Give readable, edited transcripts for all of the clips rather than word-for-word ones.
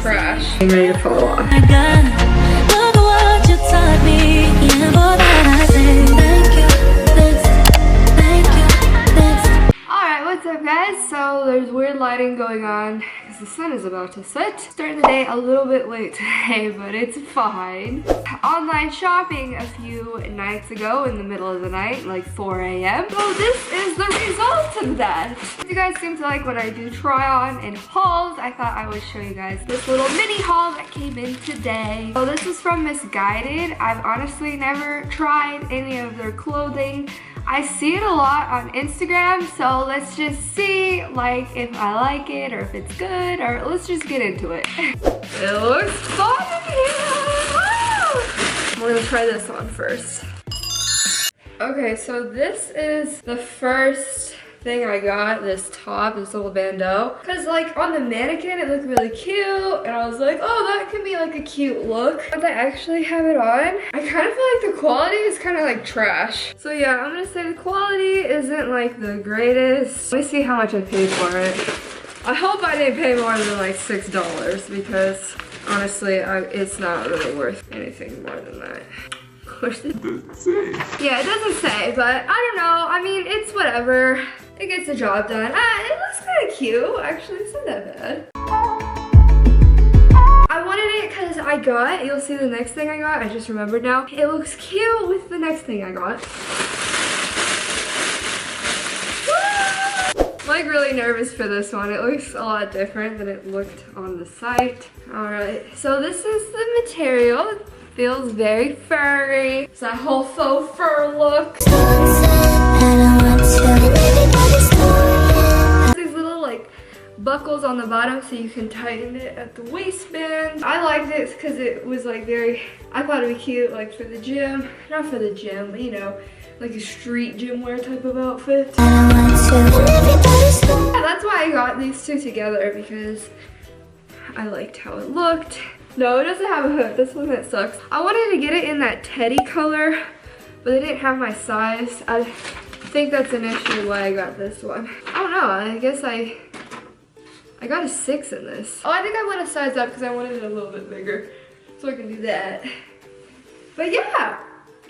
trash. I'm ready to fall off. What's up guys? So there's weird lighting going on because the sun is about to set. Starting the day a little bit late today, but it's fine. Online shopping a few nights ago in the middle of the night, like 4 a.m. So this is the result of that. You guys seem to like what I do try on and hauls. I thought I would show you guys this little mini haul that came in today. So this is from MISSGUIDED. I've honestly never tried any of their clothing. I see it a lot on Instagram, so let's just see like if I like it or if it's good, or let's just get into it. It looks fun in here. Woo! We're gonna try this on first. Okay, so this is the first thing I got, this top, this little bandeau. Cause like on the mannequin it looked really cute and I was like, oh, that could be like a cute look. Once I actually have it on, I kind of feel like the quality is kind of like trash. So yeah, I'm gonna say the quality isn't like the greatest. Let me see how much I paid for it. I hope I didn't pay more than like $6 because honestly, it's not really worth anything more than that. Of course it doesn't say. Yeah, it doesn't say, but I don't know. I mean, it's whatever. It gets the job done. It looks kind of cute. Actually, it's not that bad. I wanted it because I got, you'll see the next thing I got. I just remembered now. It looks cute with the next thing I got. I'm like really nervous for this one. It looks a lot different than it looked on the site. All right, so this is the material. It feels very furry. It's that whole faux fur look. These little like buckles on the bottom so you can tighten it at the waistband. I liked it because it was like very, I thought it'd be cute like for the gym. Not for the gym, but you know, like a street gym wear type of outfit. Yeah, that's why I got these two together because I liked how it looked. No, it doesn't have a hood. This one that sucks. I wanted to get it in that teddy color, but they didn't have my size. I think that's an issue why I got this one. I don't know. I guess I got a 6 in this. Oh, I think I went a size up because I wanted it a little bit bigger, so I can do that. But yeah,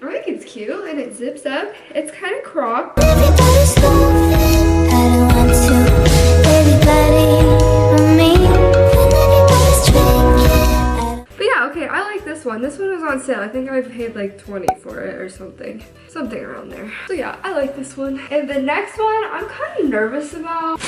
I think it's cute and it zips up. It's kind of cropped. This one was on sale. I think I paid like 20 for it or something around there. So yeah, I like this one. And the next one I'm kind of nervous about.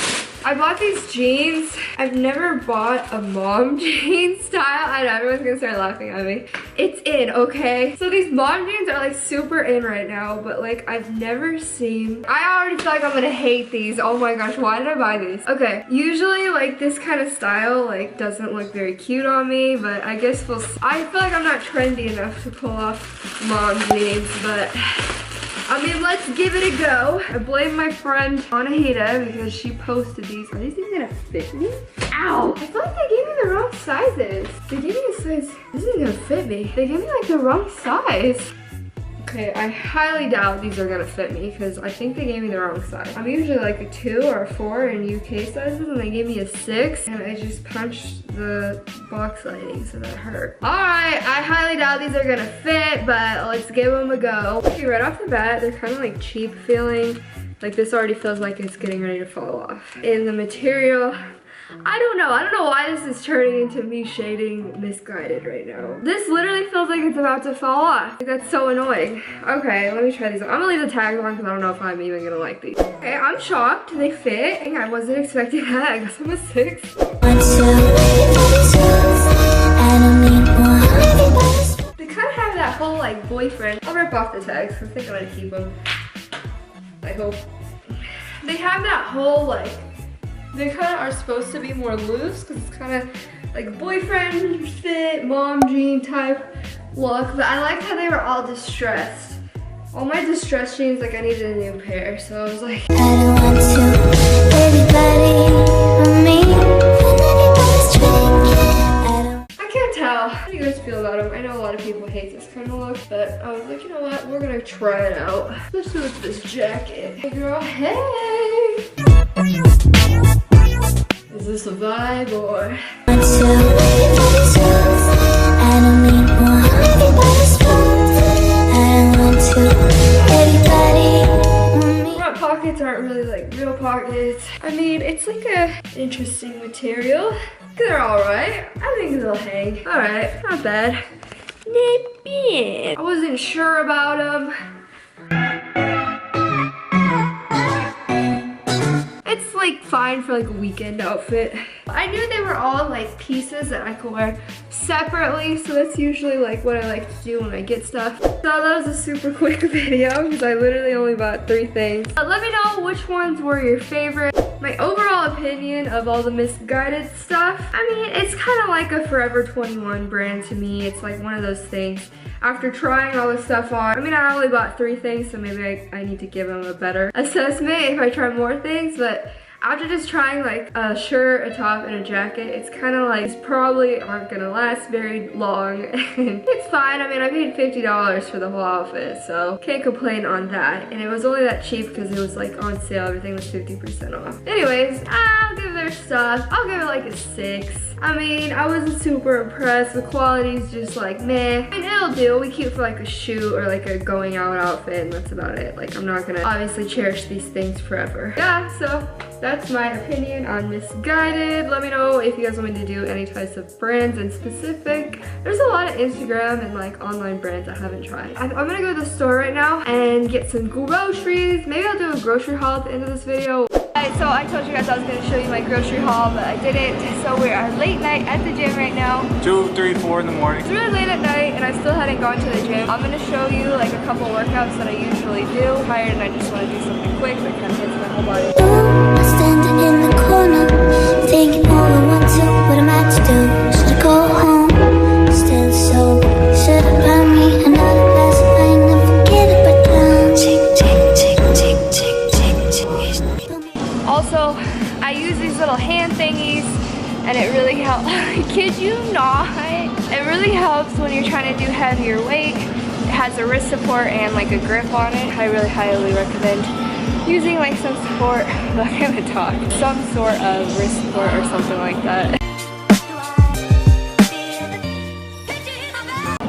I bought these jeans. I've never bought a mom jean style. I know everyone's gonna start laughing at me. It's in, okay? So these mom jeans are like super in right now, but like I've never seen, I already feel like I'm gonna hate these. Oh my gosh, why did I buy these? Okay, usually like this kind of style like doesn't look very cute on me, but I guess I feel like I'm not trendy enough to pull off mom jeans, but I mean, let's give it a go. I blame my friend Anahita because she posted these. Are these even gonna fit me? Ow! I feel like they gave me the wrong sizes. They gave me a size, this isn't gonna fit me. They gave me like the wrong size. Okay, I highly doubt these are gonna fit me because I think they gave me the wrong size. I'm usually like a 2 or a 4 in UK sizes and they gave me a 6 and I just punched the box lining so that hurt. All right, I highly doubt these are gonna fit, but let's give them a go. Okay, right off the bat, they're kind of like cheap feeling. Like this already feels like it's getting ready to fall off. In the material, I don't know why this is turning into me shading MISSGUIDED right now. This literally feels like it's about to fall off. Like, that's so annoying. Okay, let me try these on. I'm gonna leave the tags on because I don't know if I'm even gonna like these. Okay, I'm shocked. They fit. I wasn't expecting that. I guess I'm a 6. They kind of have that whole like boyfriend. I'll rip off the tags. I think I'm gonna keep them. I hope. They have that whole like, they kind of are supposed to be more loose because it's kind of like boyfriend fit, mom jean type look. But I liked how they were all distressed. All my distressed jeans, like I needed a new pair. So I was like, I don't want to, everybody on me. I can't tell. How do you guys feel about them? I know a lot of people hate this kind of look, but I was like, you know what? We're gonna try it out. Especially with this jacket. Hey girl, hey! Is this a vibe or? I don't need more. Everybody's I don't want to. Everybody. Front pockets aren't really like real pockets. I mean, it's like a interesting material. They're alright. I think they'll hang. Alright, not bad. I wasn't sure about them. It's like fine for like a weekend outfit. I knew they were all like pieces that I could wear separately, so that's usually like what I like to do when I get stuff. So that was a super quick video because I literally only bought 3 things. But let me know which ones were your favorite. My overall opinion of all the MISSGUIDED stuff, I mean, it's kind of like a Forever 21 brand to me. It's like one of those things. After trying all this stuff on, I mean, I only bought 3 things, so maybe I need to give them a better assessment if I try more things, but after just trying like a shirt, a top, and a jacket, it's kind of like, these probably aren't gonna last very long. And it's fine. I mean, I paid $50 for the whole outfit, so can't complain on that. And it was only that cheap because it was like on sale. Everything was 50% off. Anyways, I'll give their stuff, I'll give it like a 6. I mean, I wasn't super impressed. The quality's just like meh. I mean, it'll do. It'll be cute for like a shoot or like a going out outfit, and that's about it. Like, I'm not gonna obviously cherish these things forever. Yeah, so that's my opinion on MISSGUIDED. Let me know if you guys want me to do any types of brands in specific. There's a lot of Instagram and like online brands I haven't tried. I'm gonna go to the store right now and get some groceries. Maybe I'll do a grocery haul at the end of this video. So I told you guys I was going to show you my grocery haul, but I didn't. So we're at late night at the gym right now. 2, 3, 4 in the morning. It's really late at night and I still hadn't gone to the gym. I'm going to show you like a couple workouts that I usually do. I'm tired and I just want to do something quick that kind of hits my whole body. Standing in the corner, thinking all I want to, what am I to do? Should I go home? Still so, should have found me another glass of wine and forget it, but now tick, tick, tick, tick, tick, tick, tick. Also, I use these little hand thingies and it really helps. I kid you not. It really helps when you're trying to do heavier weight. It has a wrist support and like a grip on it. I really highly recommend using like some support, I can't even talk, some sort of wrist support or something like that.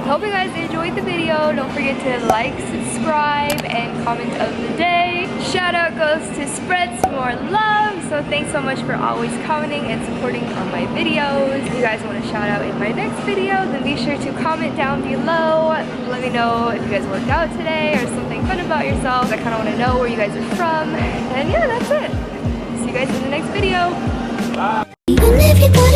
Hope you guys enjoyed the video. Don't forget to like, subscribe, and comment of the day. Shout out goes to Spread Some More Love. So thanks so much for always commenting and supporting on my videos. If you guys want a shout out in my next video, then be sure to comment down below. Let me know if you guys worked out today or something fun about yourselves. I kind of want to know where you guys are from. And yeah, that's it. See you guys in the next video. Bye.